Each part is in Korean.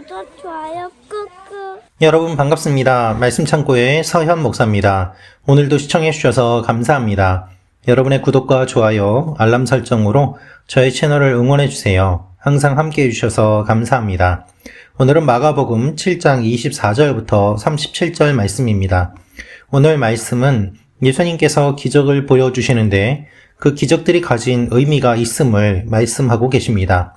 구독, 좋아요 꾹꾹. 여러분 반갑습니다. 말씀창고의 서현 목사입니다. 오늘도 시청해 주셔서 감사합니다. 여러분의 구독과 좋아요, 알람 설정으로 저희 채널을 응원해 주세요. 항상 함께 해주셔서 감사합니다. 오늘은 마가복음 7장 24절부터 37절 말씀입니다. 오늘 말씀은 예수님께서 기적을 보여주시는데 그 기적들이 가진 의미가 있음을 말씀하고 계십니다.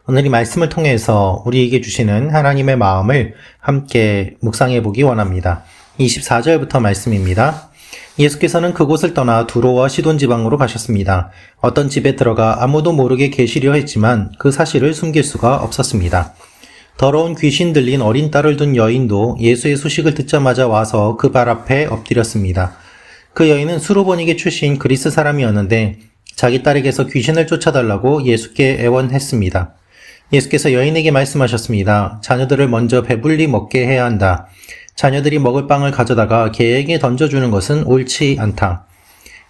오늘 이 말씀을 통해서 우리에게 주시는 하나님의 마음을 함께 묵상해 보기 원합니다. 24절부터 말씀입니다. 예수께서는 그곳을 떠나 두로와 시돈 지방으로 가셨습니다. 어떤 집에 들어가 아무도 모르게 계시려 했지만 그 사실을 숨길 수가 없었습니다. 더러운 귀신 들린 어린 딸을 둔 여인도 예수의 소식을 듣자마자 와서 그 발 앞에 엎드렸습니다. 그 여인은 수로보니게 출신 그리스 사람이었는데 자기 딸에게서 귀신을 쫓아달라고 예수께 애원했습니다. 예수께서 여인에게 말씀하셨습니다. 자녀들을 먼저 배불리 먹게 해야 한다. 자녀들이 먹을 빵을 가져다가 개에게 던져주는 것은 옳지 않다.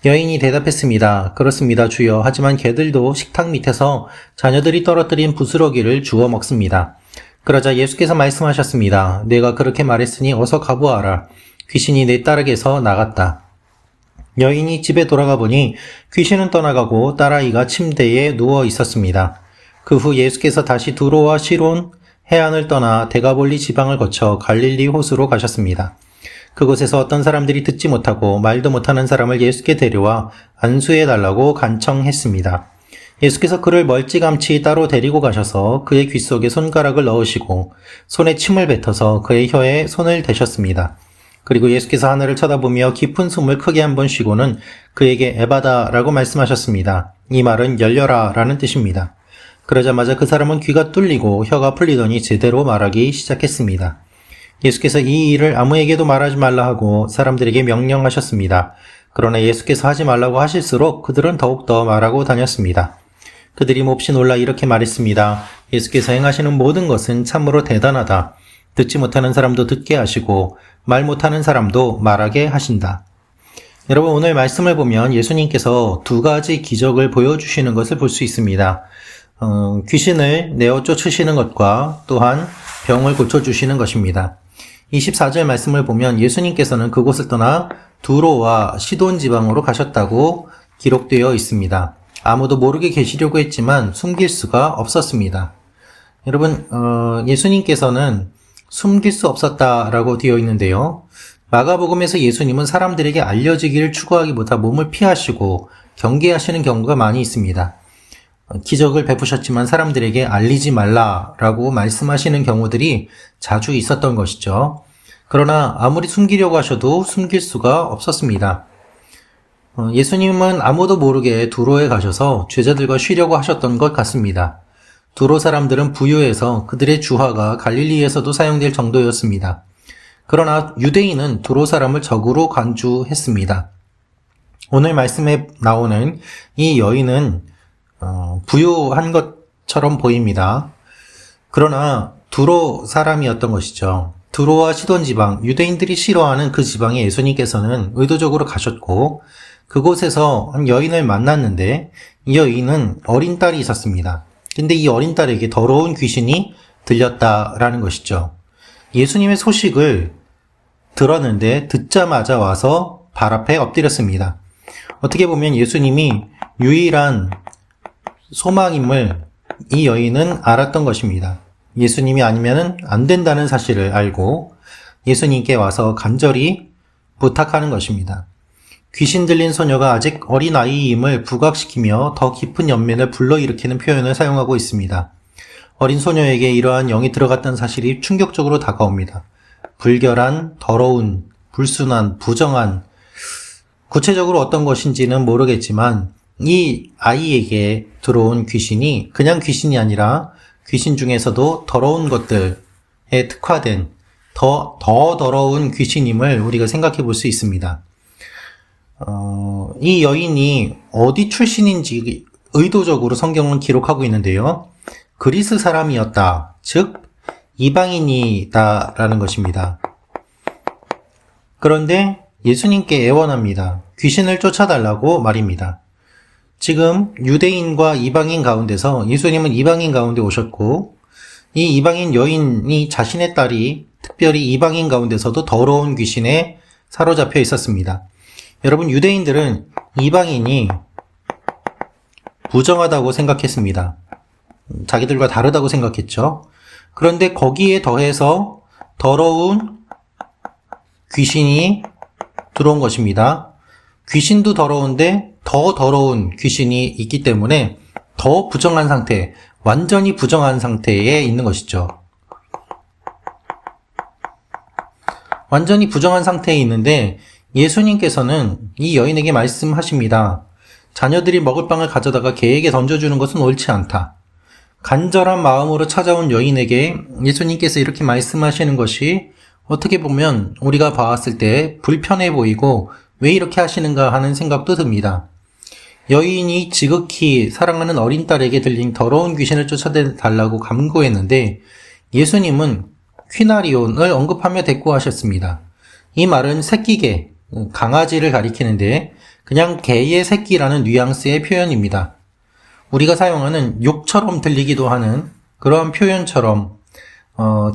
여인이 대답했습니다. 그렇습니다, 주여. 하지만 개들도 식탁 밑에서 자녀들이 떨어뜨린 부스러기를 주워 먹습니다. 그러자 예수께서 말씀하셨습니다. 내가 그렇게 말했으니 어서 가보아라. 귀신이 내 딸에게서 나갔다. 여인이 집에 돌아가 보니 귀신은 떠나가고 딸아이가 침대에 누워 있었습니다. 그 후 예수께서 다시 두로와 시론 해안을 떠나 데가볼리 지방을 거쳐 갈릴리 호수로 가셨습니다. 그곳에서 어떤 사람들이 듣지 못하고 말도 못하는 사람을 예수께 데려와 안수해 달라고 간청했습니다. 예수께서 그를 멀찌감치 따로 데리고 가셔서 그의 귀 속에 손가락을 넣으시고 손에 침을 뱉어서 그의 혀에 손을 대셨습니다. 그리고 예수께서 하늘을 쳐다보며 깊은 숨을 크게 한번 쉬고는 그에게 에바다라고 말씀하셨습니다. 이 말은 열려라 라는 뜻입니다. 그러자마자 그 사람은 귀가 뚫리고 혀가 풀리더니 제대로 말하기 시작했습니다. 예수께서 이 일을 아무에게도 말하지 말라 하고 사람들에게 명령하셨습니다. 그러나 예수께서 하지 말라고 하실수록 그들은 더욱더 말하고 다녔습니다. 그들이 몹시 놀라 이렇게 말했습니다. 예수께서 행하시는 모든 것은 참으로 대단하다. 듣지 못하는 사람도 듣게 하시고 말 못하는 사람도 말하게 하신다. 여러분, 오늘 말씀을 보면 예수님께서 두 가지 기적을 보여주시는 것을 볼 수 있습니다. 귀신을 내어 쫓으시는 것과 또한 병을 고쳐주시는 것입니다. 24절 말씀을 보면 예수님께서는 그곳을 떠나 두로와 시돈 지방으로 가셨다고 기록되어 있습니다. 아무도 모르게 계시려고 했지만 숨길 수가 없었습니다. 여러분, 예수님께서는 숨길 수 없었다라고 되어 있는데요. 마가복음에서 예수님은 사람들에게 알려지기를 추구하기보다 몸을 피하시고 경계하시는 경우가 많이 있습니다. 기적을 베푸셨지만 사람들에게 알리지 말라라고 말씀하시는 경우들이 자주 있었던 것이죠. 그러나 아무리 숨기려고 하셔도 숨길 수가 없었습니다. 예수님은 아무도 모르게 두로에 가셔서 제자들과 쉬려고 하셨던 것 같습니다. 두로 사람들은 부유해서 그들의 주화가 갈릴리에서도 사용될 정도였습니다. 그러나 유대인은 두로 사람을 적으로 간주했습니다. 오늘 말씀에 나오는 이 여인은 부유한 것처럼 보입니다. 그러나 두로 사람이었던 것이죠. 두로와 시돈 지방, 유대인들이 싫어하는 그 지방에 예수님께서는 의도적으로 가셨고 그곳에서 한 여인을 만났는데 이 여인은 어린 딸이 있었습니다. 근데 이 어린 딸에게 더러운 귀신이 들렸다라는 것이죠. 예수님의 소식을 들었는데 듣자마자 와서 발 앞에 엎드렸습니다. 어떻게 보면 예수님이 유일한 소망임을 이 여인은 알았던 것입니다. 예수님이 아니면 안 된다는 사실을 알고 예수님께 와서 간절히 부탁하는 것입니다. 귀신 들린 소녀가 아직 어린 아이임을 부각시키며 더 깊은 연민을 불러일으키는 표현을 사용하고 있습니다. 어린 소녀에게 이러한 영이 들어갔다는 사실이 충격적으로 다가옵니다. 불결한, 더러운, 불순한, 부정한, 구체적으로 어떤 것인지는 모르겠지만 이 아이에게 들어온 귀신이 그냥 귀신이 아니라 귀신 중에서도 더러운 것들에 특화된 더 더러운 귀신임을 우리가 생각해 볼 수 있습니다. 이 여인이 어디 출신인지 의도적으로 성경은 기록하고 있는데요. 그리스 사람이었다. 즉 이방인이다라는 것입니다. 그런데 예수님께 애원합니다. 귀신을 쫓아달라고 말입니다. 지금 유대인과 이방인 가운데서 예수님은 이방인 가운데 오셨고 이 이방인 여인이 자신의 딸이 특별히 이방인 가운데서도 더러운 귀신에 사로잡혀 있었습니다. 여러분, 유대인들은 이방인이 부정하다고 생각했습니다. 자기들과 다르다고 생각했죠. 그런데 거기에 더해서 더러운 귀신이 들어온 것입니다. 귀신도 더러운데 더 더러운 귀신이 있기 때문에 더 부정한 상태, 완전히 부정한 상태에 있는 것이죠. 완전히 부정한 상태에 있는데 예수님께서는 이 여인에게 말씀하십니다. 자녀들이 먹을 빵을 가져다가 개에게 던져주는 것은 옳지 않다. 간절한 마음으로 찾아온 여인에게 예수님께서 이렇게 말씀하시는 것이 어떻게 보면 우리가 봤을 때 불편해 보이고 왜 이렇게 하시는가 하는 생각도 듭니다. 여인이 지극히 사랑하는 어린 딸에게 들린 더러운 귀신을 쫓아달라고 간구했는데 예수님은 퀴나리온을 언급하며 대꾸하셨습니다. 이 말은 새끼개, 강아지를 가리키는데 그냥 개의 새끼라는 뉘앙스의 표현입니다. 우리가 사용하는 욕처럼 들리기도 하는 그러한 표현처럼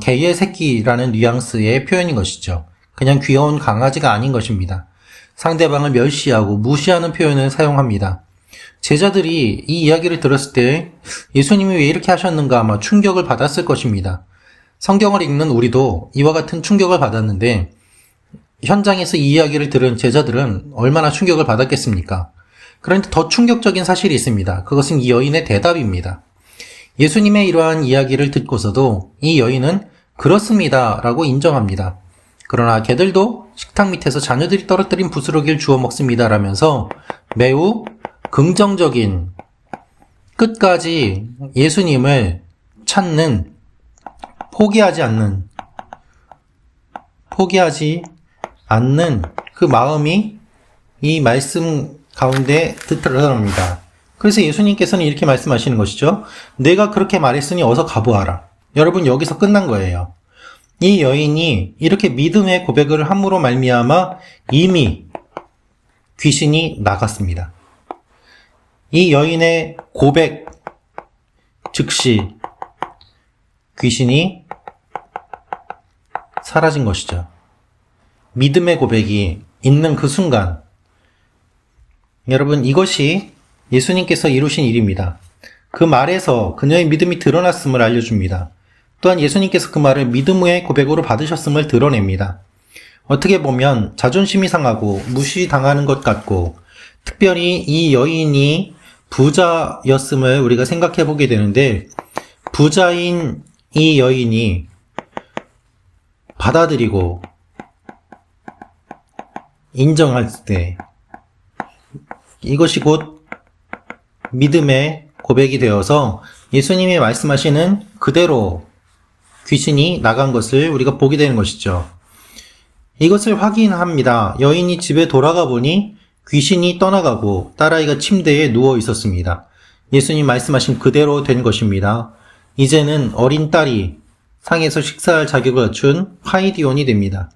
개의 새끼라는 뉘앙스의 표현인 것이죠. 그냥 귀여운 강아지가 아닌 것입니다. 상대방을 멸시하고 무시하는 표현을 사용합니다. 제자들이 이 이야기를 들었을 때 예수님이 왜 이렇게 하셨는가 아마 충격을 받았을 것입니다. 성경을 읽는 우리도 이와 같은 충격을 받았는데 현장에서 이 이야기를 들은 제자들은 얼마나 충격을 받았겠습니까? 그런데 더 충격적인 사실이 있습니다. 그것은 이 여인의 대답입니다. 예수님의 이러한 이야기를 듣고서도 이 여인은 그렇습니다 라고 인정합니다. 그러나 개들도 식탁 밑에서 자녀들이 떨어뜨린 부스러기를 주워 먹습니다 라면서 매우 긍정적인, 끝까지 예수님을 찾는, 포기하지 않는 그 마음이 이 말씀 가운데 드러납니다. 그래서 예수님께서는 이렇게 말씀하시는 것이죠. 내가 그렇게 말했으니 어서 가보아라. 여러분, 여기서 끝난 거예요. 이 여인이 이렇게 믿음의 고백을 함으로 말미암아 이미 귀신이 나갔습니다. 이 여인의 고백 즉시 귀신이 사라진 것이죠. 믿음의 고백이 있는 그 순간, 여러분, 이것이 예수님께서 이루신 일입니다. 그 말에서 그녀의 믿음이 드러났음을 알려줍니다. 또한 예수님께서 그 말을 믿음의 고백으로 받으셨음을 드러냅니다. 어떻게 보면 자존심이 상하고 무시당하는 것 같고, 특별히 이 여인이 부자였음을 우리가 생각해 보게 되는데, 부자인 이 여인이 받아들이고 인정할 때 이것이 곧 믿음의 고백이 되어서 예수님이 말씀하시는 그대로 귀신이 나간 것을 우리가 보게 되는 것이죠. 이것을 확인합니다. 여인이 집에 돌아가 보니 귀신이 떠나가고 딸아이가 침대에 누워 있었습니다. 예수님 말씀하신 그대로 된 것입니다. 이제는 어린 딸이 상에서 식사할 자격을 갖춘 파이디온이 됩니다.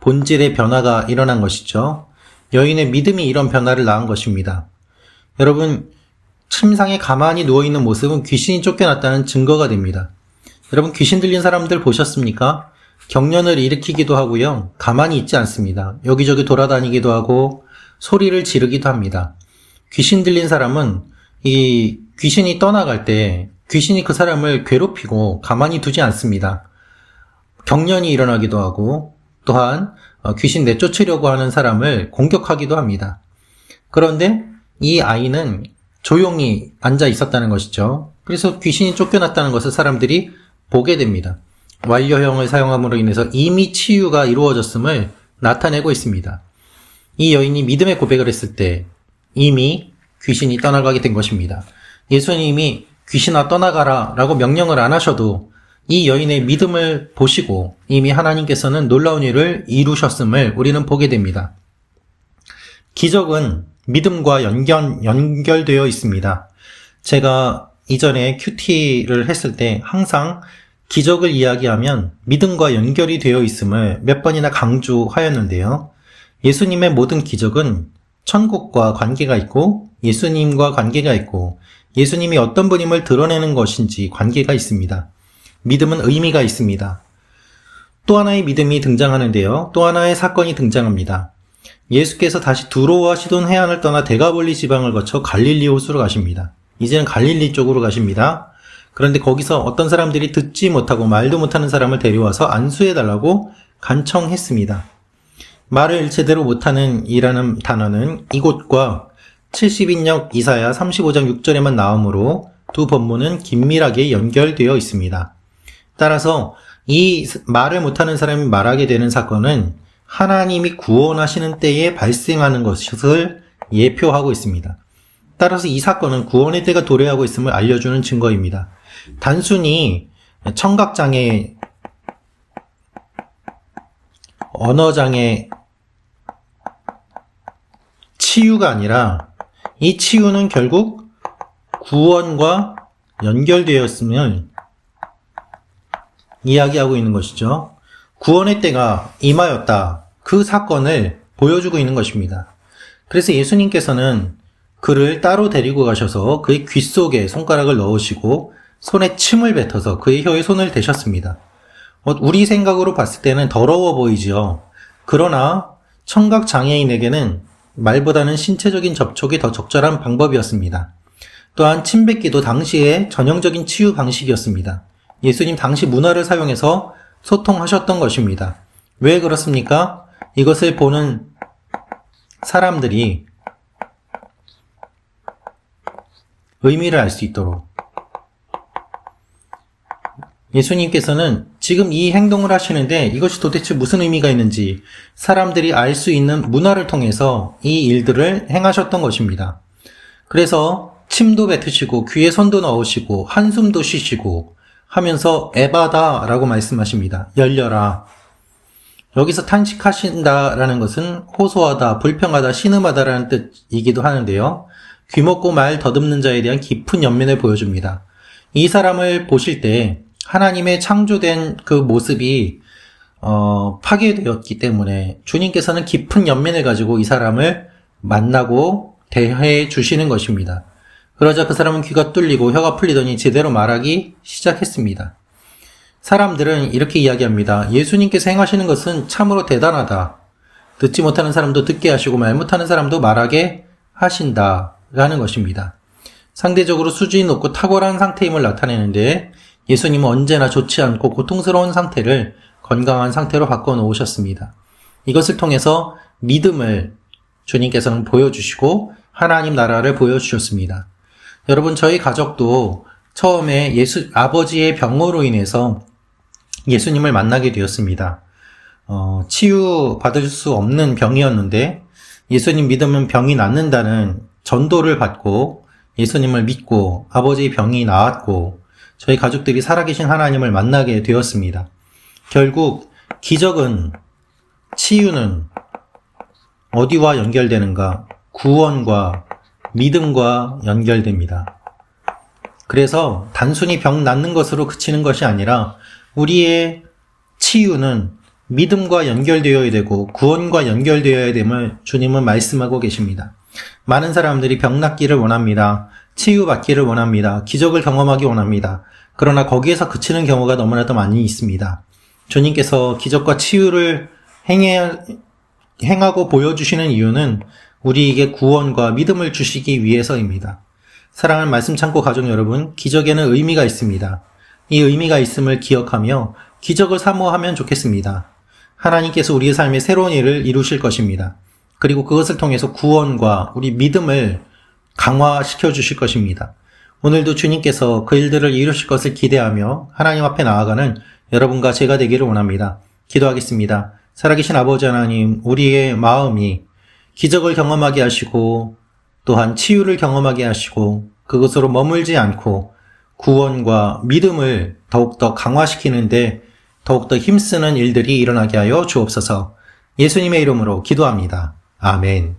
본질의 변화가 일어난 것이죠. 여인의 믿음이 이런 변화를 낳은 것입니다. 여러분, 침상에 가만히 누워있는 모습은 귀신이 쫓겨났다는 증거가 됩니다. 여러분, 귀신 들린 사람들 보셨습니까? 경련을 일으키기도 하고요. 가만히 있지 않습니다. 여기저기 돌아다니기도 하고 소리를 지르기도 합니다. 귀신 들린 사람은 이 귀신이 떠나갈 때 귀신이 그 사람을 괴롭히고 가만히 두지 않습니다. 경련이 일어나기도 하고 또한 귀신 내쫓으려고 하는 사람을 공격하기도 합니다. 그런데 이 아이는 조용히 앉아 있었다는 것이죠. 그래서 귀신이 쫓겨났다는 것을 사람들이 보게 됩니다. 완료형을 사용함으로 인해서 이미 치유가 이루어졌음을 나타내고 있습니다. 이 여인이 믿음의 고백을 했을 때 이미 귀신이 떠나가게 된 것입니다. 예수님이 귀신아 떠나가라 라고 명령을 안 하셔도 이 여인의 믿음을 보시고 이미 하나님께서는 놀라운 일을 이루셨음을 우리는 보게 됩니다. 기적은 믿음과 연결되어 있습니다. 제가 이전에 큐티를 했을 때 항상 기적을 이야기하면 믿음과 연결이 되어 있음을 몇 번이나 강조하였는데요. 예수님의 모든 기적은 천국과 관계가 있고 예수님과 관계가 있고 예수님이 어떤 분임을 드러내는 것인지 관계가 있습니다. 믿음은 의미가 있습니다. 또 하나의 믿음이 등장하는데요. 또 하나의 사건이 등장합니다. 예수께서 다시 두로와 시돈 해안을 떠나 데가볼리 지방을 거쳐 갈릴리 호수로 가십니다. 이제는 갈릴리 쪽으로 가십니다. 그런데 거기서 어떤 사람들이 듣지 못하고 말도 못하는 사람을 데려와서 안수해달라고 간청했습니다. 말을 제대로 못하는 이라는 단어는 이곳과 70인역 이사야 35장 6절에만 나오므로 두 본문은 긴밀하게 연결되어 있습니다. 따라서 이 말을 못하는 사람이 말하게 되는 사건은 하나님이 구원하시는 때에 발생하는 것을 예표하고 있습니다. 따라서 이 사건은 구원의 때가 도래하고 있음을 알려주는 증거입니다. 단순히 청각장애, 언어장애, 치유가 아니라 이 치유는 결국 구원과 연결되었음을 이야기하고 있는 것이죠. 구원의 때가 임하였다. 그 사건을 보여주고 있는 것입니다. 그래서 예수님께서는 그를 따로 데리고 가셔서 그의 귀 속에 손가락을 넣으시고 손에 침을 뱉어서 그의 혀에 손을 대셨습니다. 우리 생각으로 봤을 때는 더러워 보이지요. 그러나 청각장애인에게는 말보다는 신체적인 접촉이 더 적절한 방법이었습니다. 또한 침 뱉기도 당시의 전형적인 치유 방식이었습니다. 예수님 당시 문화를 사용해서 소통하셨던 것입니다. 왜 그렇습니까? 이것을 보는 사람들이 의미를 알 수 있도록. 예수님께서는 지금 이 행동을 하시는데 이것이 도대체 무슨 의미가 있는지 사람들이 알 수 있는 문화를 통해서 이 일들을 행하셨던 것입니다. 그래서 침도 뱉으시고 귀에 손도 넣으시고 한숨도 쉬시고 하면서 에바다 라고 말씀하십니다. 열려라. 여기서 탄식하신다라는 것은 호소하다, 불평하다, 신음하다라는 뜻이기도 하는데요. 귀먹고 말 더듬는 자에 대한 깊은 연민을 보여줍니다. 이 사람을 보실 때 하나님의 창조된 그 모습이 파괴되었기 때문에 주님께서는 깊은 연민을 가지고 이 사람을 만나고 대해 주시는 것입니다. 그러자 그 사람은 귀가 뚫리고 혀가 풀리더니 제대로 말하기 시작했습니다. 사람들은 이렇게 이야기합니다. 예수님께서 행하시는 것은 참으로 대단하다. 듣지 못하는 사람도 듣게 하시고 말 못하는 사람도 말하게 하신다라는 것입니다. 상대적으로 수준이 높고 탁월한 상태임을 나타내는데 예수님은 언제나 좋지 않고 고통스러운 상태를 건강한 상태로 바꿔놓으셨습니다. 이것을 통해서 믿음을 주님께서는 보여주시고 하나님 나라를 보여주셨습니다. 여러분, 저희 가족도 처음에 아버지의 병으로 인해서 예수님을 만나게 되었습니다. 치유받을 수 없는 병이었는데 예수님 믿으면 병이 낫는다는 전도를 받고 예수님을 믿고 아버지의 병이 나았고 저희 가족들이 살아계신 하나님을 만나게 되었습니다. 결국 기적은, 치유는 어디와 연결되는가? 구원과 믿음과 연결됩니다. 그래서 단순히 병 낫는 것으로 그치는 것이 아니라 우리의 치유는 믿음과 연결되어야 되고 구원과 연결되어야 됨을 주님은 말씀하고 계십니다. 많은 사람들이 병 낫기를 원합니다. 치유받기를 원합니다. 기적을 경험하기 원합니다. 그러나 거기에서 그치는 경우가 너무나도 많이 있습니다. 주님께서 기적과 치유를 행하고 보여주시는 이유는 우리에게 구원과 믿음을 주시기 위해서입니다. 사랑하는 말씀 창고 가족 여러분, 기적에는 의미가 있습니다. 이 의미가 있음을 기억하며 기적을 사모하면 좋겠습니다. 하나님께서 우리의 삶에 새로운 일을 이루실 것입니다. 그리고 그것을 통해서 구원과 우리 믿음을 강화시켜 주실 것입니다. 오늘도 주님께서 그 일들을 이루실 것을 기대하며 하나님 앞에 나아가는 여러분과 제가 되기를 원합니다. 기도하겠습니다. 살아계신 아버지 하나님, 우리의 마음이 기적을 경험하게 하시고 또한 치유를 경험하게 하시고 그것으로 머물지 않고 구원과 믿음을 더욱더 강화시키는데 더욱더 힘쓰는 일들이 일어나게 하여 주옵소서. 예수님의 이름으로 기도합니다. 아멘.